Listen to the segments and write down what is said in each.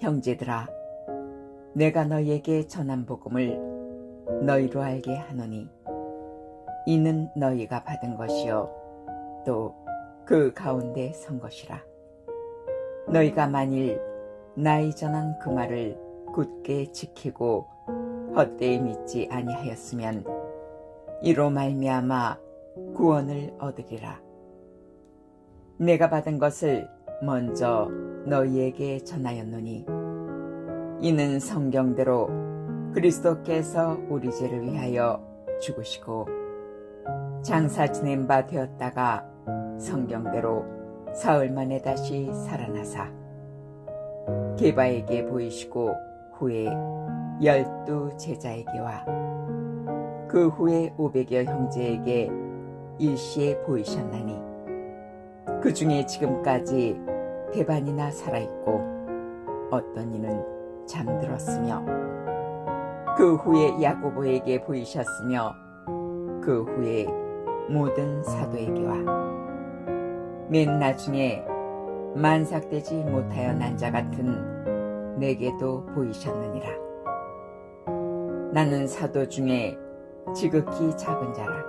형제들아, 내가 너희에게 전한 복음을 너희로 알게 하노니 이는 너희가 받은 것이요 또 그 가운데 선 것이라. 너희가 만일 나의 전한 그 말을 굳게 지키고 헛되이 믿지 아니하였으면 이로 말미암아 구원을 얻으리라. 내가 받은 것을 먼저 너희에게 전하였노니 이는 성경대로 그리스도께서 우리 죄를 위하여 죽으시고 장사 지낸 바 되었다가 성경대로 사흘 만에 다시 살아나사 게바에게 보이시고 후에 12 제자에게와 그 후에 500여 형제에게 일시에 보이셨나니 그 중에 지금까지 대반이나 살아있고 어떤 이는 잠들었으며 그 후에 야고보에게 보이셨으며 그 후에 모든 사도에게와 맨 나중에 만삭되지 못하여 난 자 같은 내게도 보이셨느니라. 나는 사도 중에 지극히 작은 자라.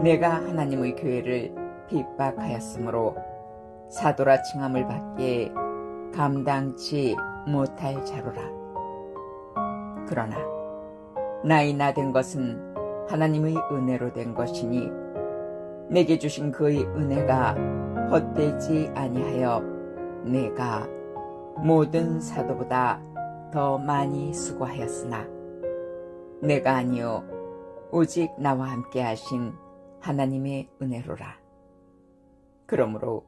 내가 하나님의 교회를 핍박하였으므로 사도라 칭함을 받기에 감당치 못할 자로라. 그러나 나이 나된 것은 하나님의 은혜로 된 것이니 내게 주신 그의 은혜가 헛되지 아니하여 내가 모든 사도보다 더 많이 수고하였으나 내가 아니요 오직 나와 함께 하신 하나님의 은혜로라. 그러므로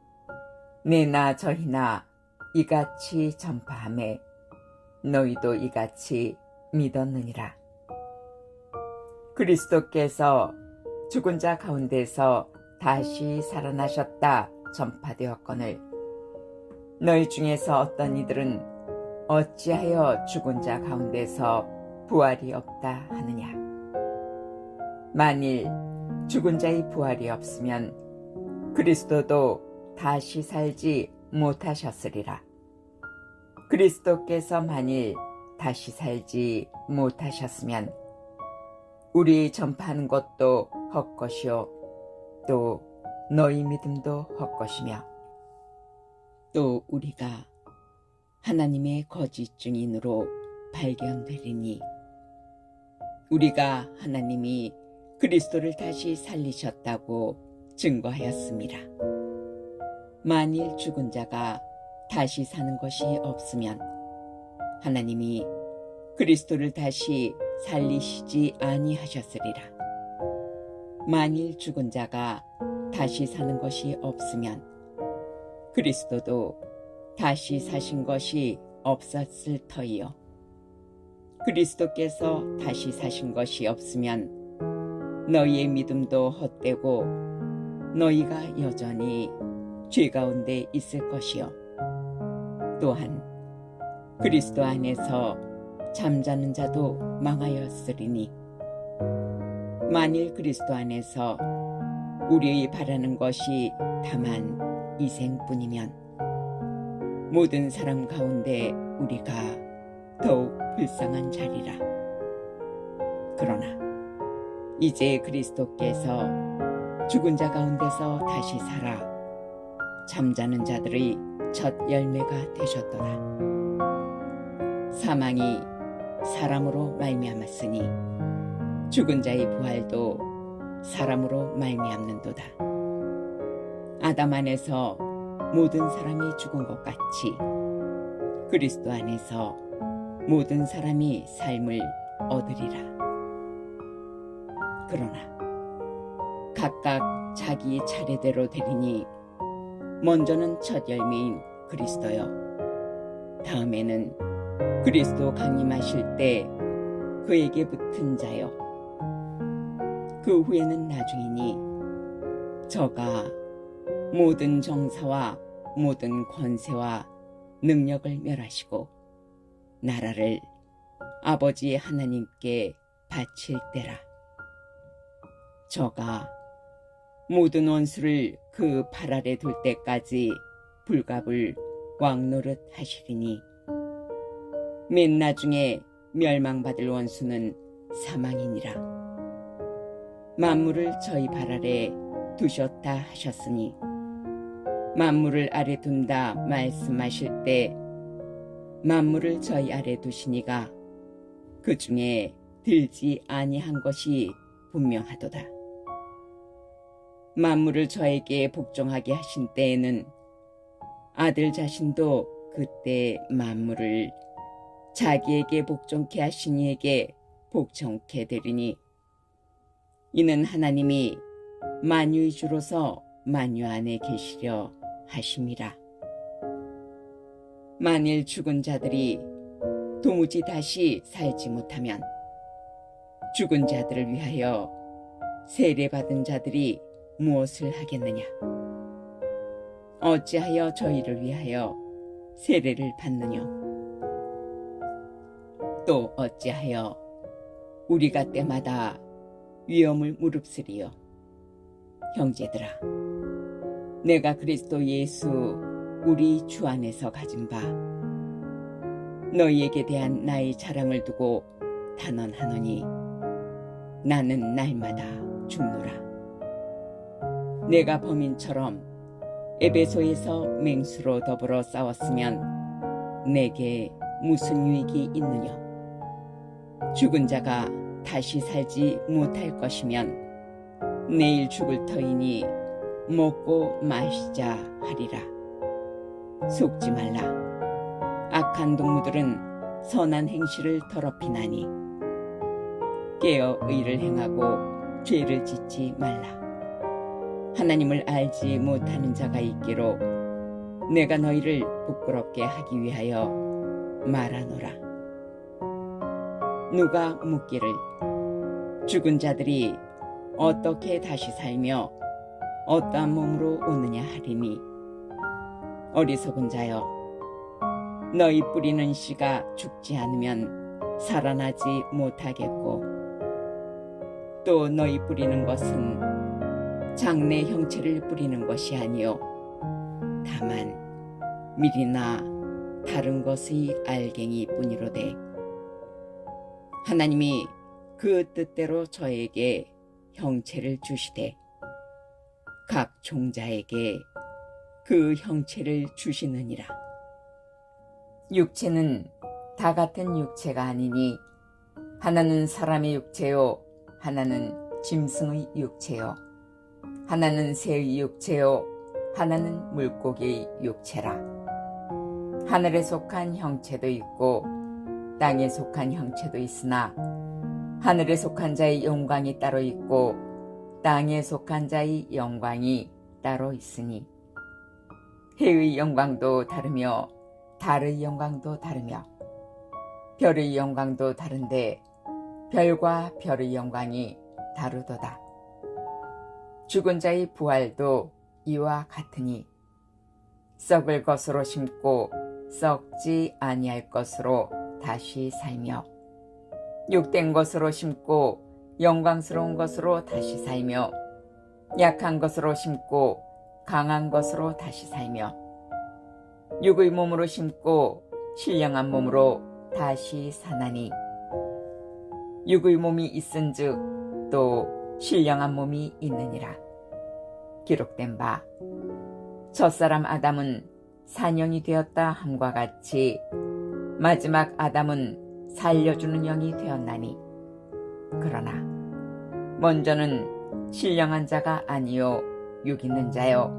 내나 저희나 이같이 전파하매 너희도 이같이 믿었느니라. 그리스도께서 죽은 자 가운데서 다시 살아나셨다 전파되었거늘 너희 중에서 어떤 이들은 어찌하여 죽은 자 가운데서 부활이 없다 하느냐. 만일 죽은 자의 부활이 없으면 그리스도도 다시 살지 못하셨으리라. 그리스도께서 만일 다시 살지 못하셨으면 우리 전파하는 것도 헛것이요 또 너희 믿음도 헛것이며 또 우리가 하나님의 거짓 증인으로 발견되리니 우리가 하나님이 그리스도를 다시 살리셨다고 증거하였습니다. 만일 죽은 자가 다시 사는 것이 없으면 하나님이 그리스도를 다시 살리시지 아니하셨으리라. 만일 죽은 자가 다시 사는 것이 없으면 그리스도도 다시 사신 것이 없었을 터이요. 그리스도께서 다시 사신 것이 없으면 너희의 믿음도 헛되고 너희가 여전히 죄 가운데 있을 것이요. 또한 그리스도 안에서 잠자는 자도 망하였으리니 만일 그리스도 안에서 우리의 바라는 것이 다만 이 생뿐이면 모든 사람 가운데 우리가 더욱 불쌍한 자리라. 그러나 이제 그리스도께서 죽은 자 가운데서 다시 살아 잠자는 자들의 첫 열매가 되셨도다. 사망이 사람으로 말미암았으니 죽은 자의 부활도 사람으로 말미암는도다. 아담 안에서 모든 사람이 죽은 것 같이 그리스도 안에서 모든 사람이 삶을 얻으리라. 그러나 각각 자기 차례대로 되리니 먼저는 첫 열매인 그리스도요 다음에는 그리스도 강림하실 때 그에게 붙은 자요 그 후에는 나중이니 저가 모든 정사와 모든 권세와 능력을 멸하시고 나라를 아버지 하나님께 바칠 때라. 저가 모든 원수를 그 발 아래 둘 때까지 불갑을 왕노릇 하시리니 맨 나중에 멸망받을 원수는 사망이니라. 만물을 저희 발 아래 두셨다 하셨으니 만물을 아래 둔다 말씀하실 때 만물을 저희 아래 두시니가 그 중에 들지 아니한 것이 분명하도다. 만물을 저에게 복종하게 하신 때에는 아들 자신도 그때 만물을 자기에게 복종케 하신 이에게 복종케 되리니 이는 하나님이 만유의 주로서 만유 안에 계시려 하심이라. 만일 죽은 자들이 도무지 다시 살지 못하면 죽은 자들을 위하여 세례받은 자들이 무엇을 하겠느냐? 어찌하여 저희를 위하여 세례를 받느냐? 또 어찌하여 우리가 때마다 위험을 무릅쓰리요? 형제들아, 내가 그리스도 예수 우리 주 안에서 가진 바 너희에게 대한 나의 자랑을 두고 단언하노니 나는 날마다 죽노라. 내가 범인처럼 에베소에서 맹수로 더불어 싸웠으면 내게 무슨 유익이 있느냐? 죽은 자가 다시 살지 못할 것이면 내일 죽을 터이니 먹고 마시자 하리라. 속지 말라. 악한 동무들은 선한 행실을 더럽히나니 깨어 의를 행하고 죄를 짓지 말라. 하나님을 알지 못하는 자가 있기로 내가 너희를 부끄럽게 하기 위하여 말하노라. 누가 묻기를 죽은 자들이 어떻게 다시 살며 어떠한 몸으로 오느냐 하리니 어리석은 자여, 너희 뿌리는 씨가 죽지 않으면 살아나지 못하겠고 또 너희 뿌리는 것은 장래 형체를 뿌리는 것이 아니요 다만 밀이나 다른 것의 알갱이 뿐이로되 하나님이 그 뜻대로 저에게 형체를 주시되 각 종자에게 그 형체를 주시느니라. 육체는 다 같은 육체가 아니니 하나는 사람의 육체요 하나는 짐승의 육체요 하나는 새의 육체요 하나는 물고기의 육체라. 하늘에 속한 형체도 있고 땅에 속한 형체도 있으나 하늘에 속한 자의 영광이 따로 있고 땅에 속한 자의 영광이 따로 있으니 해의 영광도 다르며 달의 영광도 다르며 별의 영광도 다른데 별과 별의 영광이 다르도다. 죽은 자의 부활도 이와 같으니 썩을 것으로 심고 썩지 아니할 것으로 다시 살며 욕된 것으로 심고 영광스러운 것으로 다시 살며 약한 것으로 심고 강한 것으로 다시 살며 육의 몸으로 심고 신령한 몸으로 다시 사나니 육의 몸이 있은즉 또 신령한 몸이 있느니라. 기록된 바 첫사람 아담은 산영이 되었다 함과 같이 마지막 아담은 살려주는 영이 되었나니 그러나 먼저는 신령한 자가 아니요 육 있는 자요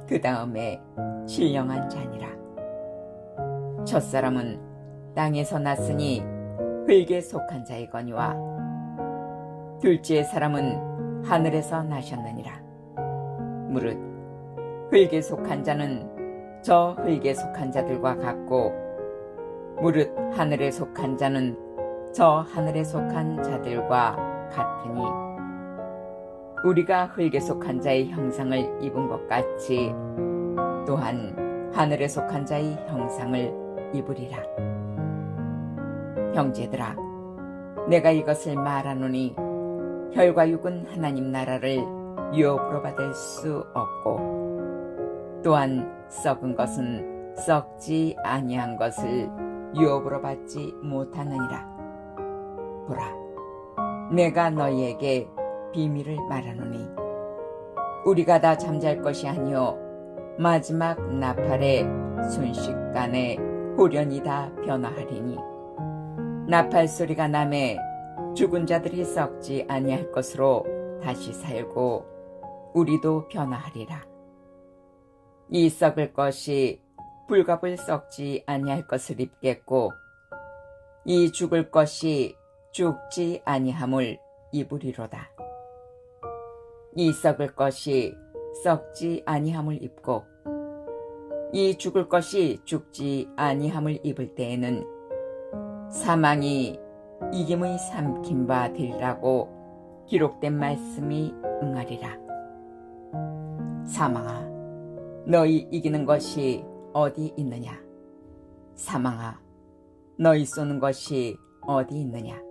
그 다음에 신령한 자니라. 첫사람은 땅에서 났으니 흙에 속한 자이거니와 둘째 사람은 하늘에서 나셨느니라. 무릇 흙에 속한 자는 저 흙에 속한 자들과 같고 무릇 하늘에 속한 자는 저 하늘에 속한 자들과 같으니 우리가 흙에 속한 자의 형상을 입은 것 같이 또한 하늘에 속한 자의 형상을 입으리라. 형제들아, 내가 이것을 말하노니 혈과 육은 하나님 나라를 유업으로 받을 수 없고 또한 썩은 것은 썩지 아니한 것을 유업으로 받지 못하느니라. 보라, 내가 너희에게 비밀을 말하노니 우리가 다 잠잘 것이 아니요 마지막 나팔의 순식간에 홀연히 다 변화하리니 나팔 소리가 나매 죽은 자들이 썩지 아니할 것으로 다시 살고 우리도 변화하리라. 이 썩을 것이 불갑을 썩지 아니할 것을 입겠고 이 죽을 것이 죽지 아니함을 입으리로다. 이 썩을 것이 썩지 아니함을 입고 이 죽을 것이 죽지 아니함을 입을 때에는 사망이 이김의 삼킨 바 되리라고 기록된 말씀이 응하리라. 사망아, 너희 이기는 것이 어디 있느냐? 사망아, 너희 쏘는 것이 어디 있느냐?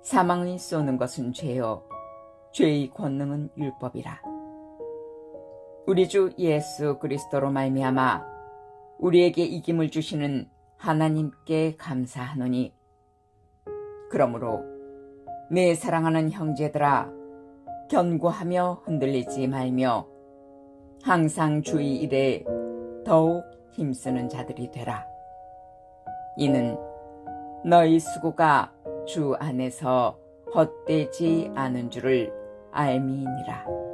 사망이 쏘는 것은 죄요, 죄의 권능은 율법이라. 우리 주 예수 그리스도로 말미암아 우리에게 이김을 주시는 하나님께 감사하노니, 그러므로 내 사랑하는 형제들아, 견고하며 흔들리지 말며 항상 주의 일에 더욱 힘쓰는 자들이 되라. 이는 너희 수고가 주 안에서 헛되지 않은 줄을 알미니라.